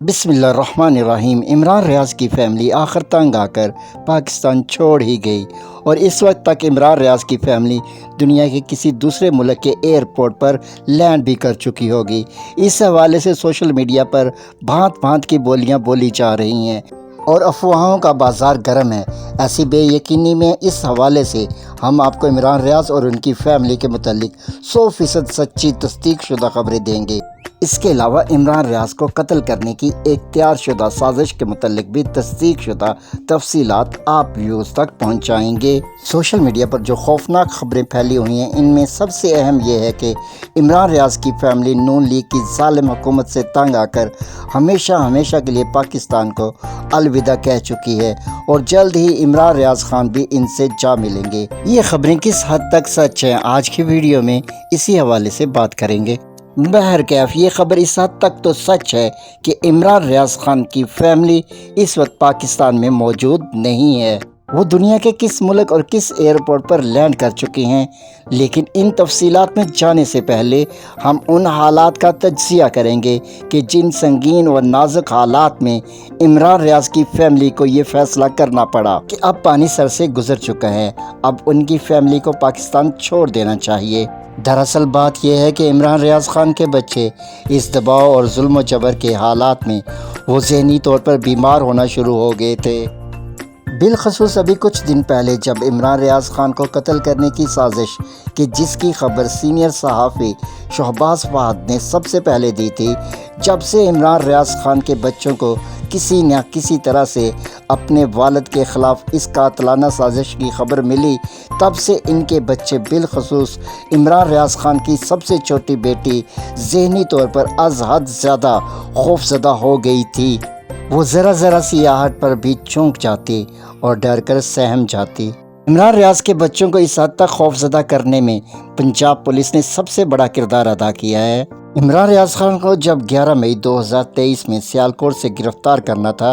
बिस्मिल्लाहिर्रहमानिर्रहीम। इमरान रियाज की फैमिली आखिर तंग आकर पाकिस्तान छोड़ ही गई और इस वक्त तक इमरान रियाज की फैमिली दुनिया के किसी दूसरे मुल्क के एयरपोर्ट पर लैंड भी कर चुकी होगी। इस हवाले से सोशल मीडिया पर भांत भांत की बोलियां बोली जा रही हैं और अफवाहों का बाज़ार गर्म है। ऐसी बेयकीनी में इस हवाले से हम आपको इमरान रियाज और उनकी फैमिली के मुतालिक 100% सच्ची तस्दीक शुदा खबरें देंगे। इसके अलावा इमरान रियाज को कत्ल करने की एक तैयार शुदा साजिश के मुतालिक भी तस्दीक शुदा तफसीलात आप व्यूज़ तक पहुँचाएँगे। सोशल मीडिया पर जो खौफनाक खबरें फैली हुई हैं, इनमें सबसे अहम यह है कि इमरान रियाज की फैमिली नून लीग की जालिम हुकूमत से तंग आकर हमेशा के लिए पाकिस्तान को अलविदा कह चुकी है और जल्द ही इमरान रियाज खान भी इनसे जा मिलेंगे। ये खबरें किस हद तक सच हैं, आज की वीडियो में इसी हवाले से बात करेंगे। बहरकैफ ये खबर इस हद तक तो सच है कि इमरान रियाज खान की फैमिली इस वक्त पाकिस्तान में मौजूद नहीं है। वो दुनिया के किस मुल्क और किस एयरपोर्ट पर लैंड कर चुकी हैं, लेकिन इन तफसीलात में जाने से पहले हम उन हालात का तज्ज़िया करेंगे कि जिन संगीन और नाजुक हालात में इमरान रियाज की फैमिली को ये फ़ैसला करना पड़ा कि अब पानी सर से गुज़र चुका है, अब उनकी फैमिली को पाकिस्तान छोड़ देना चाहिए। दरअसल बात यह है कि इमरान रियाज खान के बच्चे इस दबाव और जुल्म जबर के हालात में वो ज़हनी तौर पर बीमार होना शुरू हो गए थे। बिलखसूस अभी कुछ दिन पहले जब इमरान रियाज खान को कत्ल करने की साजिश कि जिसकी खबर सीनियर सहाफ़ी शहबाज फहद ने सबसे पहले दी थी, जब से इमरान रियाज खान के बच्चों को किसी न किसी तरह से अपने वालिद के ख़िलाफ़ इस कातलाना साजिश की खबर मिली, तब से इनके बच्चे बिलखसूस इमरान रियाज खान की सबसे छोटी बेटी ज़हनी तौर पर अज़ हद ज़्यादा खौफज़दा हो गई थी। वो ज़रा सी आहट पर भी चौंक जाती और डर कर सहम जाती। इमरान रियाज के बच्चों को इस हद तक खौफज़दा करने में पंजाब पुलिस ने सबसे बड़ा किरदार अदा किया है। इमरान रियाज खान को जब 11 मई 2023 में सियालकोट से गिरफ़्तार करना था,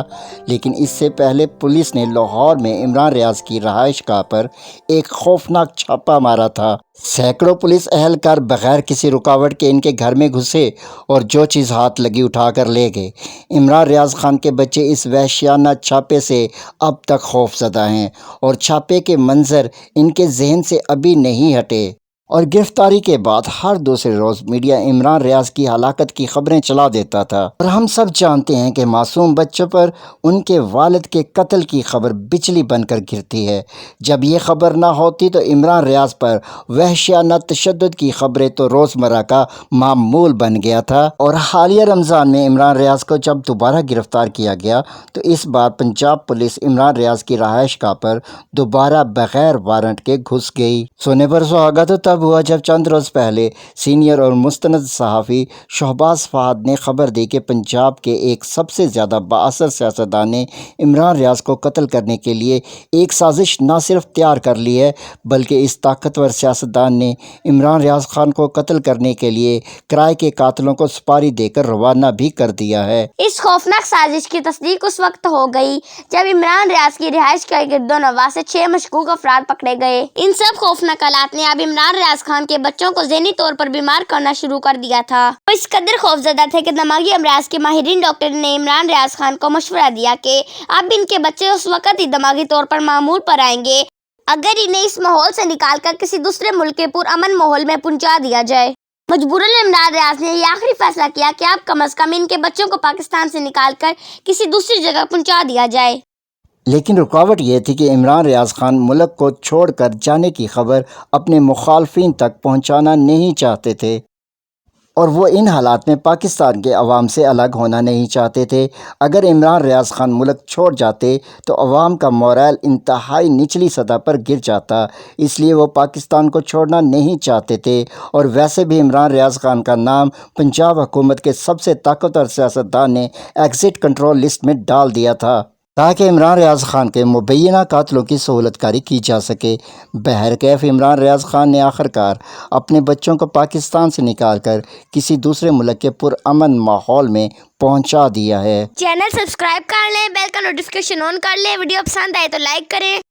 लेकिन इससे पहले पुलिस ने लाहौर में इमरान रियाज की रहाइशगाह पर एक खौफनाक छापा मारा था। सैकड़ों पुलिस एहलकार बगैर किसी रुकावट के इनके घर में घुसे और जो चीज़ हाथ लगी उठाकर ले गए। इमरान रियाज खान के बच्चे इस वहशियाना छापे से अब तक खौफज़दा हैं और छापे के मंजर इनके जहन से अभी नहीं हटे और गिरफ्तारी के बाद हर दूसरे रोज़ मीडिया इमरान रियाज की हलाकत की खबरें चला देता था और हम सब जानते हैं कि मासूम बच्चों पर उनके वालिद के कत्ल की खबर बिजली बनकर गिरती है। जब ये खबर ना होती तो इमरान रियाज पर वहशियाना तशद्दुद की खबरें तो रोज़मर्रा का मामूल बन गया था और हालिया रमज़ान में इमरान रियाज को जब दोबारा गिरफ़्तार किया गया तो इस बार पंजाब पुलिस इमरान रियाज की रहाइशगाह पर दोबारा बगैर वारंट के घुस गई। सोने पर सुहागा तो तब हुआ जब चंद रोज़ पहले सीनियर और मुस्तनद सहाफ़ी शहबाज फहद ने खबर दी कि पंजाब के एक सबसे ज़्यादा बाअसर सियासतदान ने इमरान रियाज को कत्ल करने के लिए एक साजिश न सिर्फ तैयार कर ली है, बल्कि इस ताकतवर सियासतदान ने इमरान रियाज खान को कत्ल करने के लिए किराए के कातलों को सुपारी देकर रवाना भी कर दिया है। इस खौफनाक साजिश की तस्दीक उस वक्त हो गई जब इमरान रियाज की रिहाइश के गिरदोनवां से 6 मशकूक अफराद पकड़े गए। इन सब खौफनाक हालात ने अब इमरान रियाज खान के बच्चों को ज़हनी तौर पर बीमार करना शुरू कर दिया था। वो इस कदर खौफज़दा थे कि दिमागी अमराज के माहिरीन डॉक्टर ने इमरान रियाज खान को मशवरा दिया कि अब इनके बच्चे उस वक्त ही दिमागी तौर पर मामूल पर आएंगे अगर इन्हें इस माहौल से निकाल कर किसी दूसरे मुल्क के पुरअमन माहौल में पहुंचा दिया जाए। मजबूरन इमरान रियाज ने यह आखिरी फैसला किया कि अब कम से कम इनके बच्चों को पाकिस्तान से निकाल कर किसी दूसरी जगह पहुंचा दिया जाए। लेकिन रुकावट यह थी कि इमरान रियाज खान मुल्क को छोड़कर जाने की खबर अपने मुखालफिन तक पहुंचाना नहीं चाहते थे और वो इन हालात में पाकिस्तान के अवाम से अलग होना नहीं चाहते थे। अगर इमरान रियाज खान मुल्क छोड़ जाते तो अवाम का मोरल इंतहाई निचली सतह पर गिर जाता, इसलिए वो पाकिस्तान को छोड़ना नहीं चाहते थे और वैसे भी इमरान रियाज खान का नाम पंजाब हुकूमत के सबसे ताकतवर सियासतदान ने एग्ज़िट कंट्रोल लिस्ट में डाल दिया था ताकि इमरान रियाज खान के मुबैना कातलों की सहूलतकारी की जा सके। बहरकैफ इमरान रियाज खान ने आखिरकार अपने बच्चों को पाकिस्तान से निकाल कर किसी दूसरे मुल्क के पुरअमन माहौल में पहुंचा दिया है। चैनल सब्सक्राइब कर लें, बेल का नोटिफिकेशन ऑन कर लें। वीडियो पसंद आए तो लाइक करें।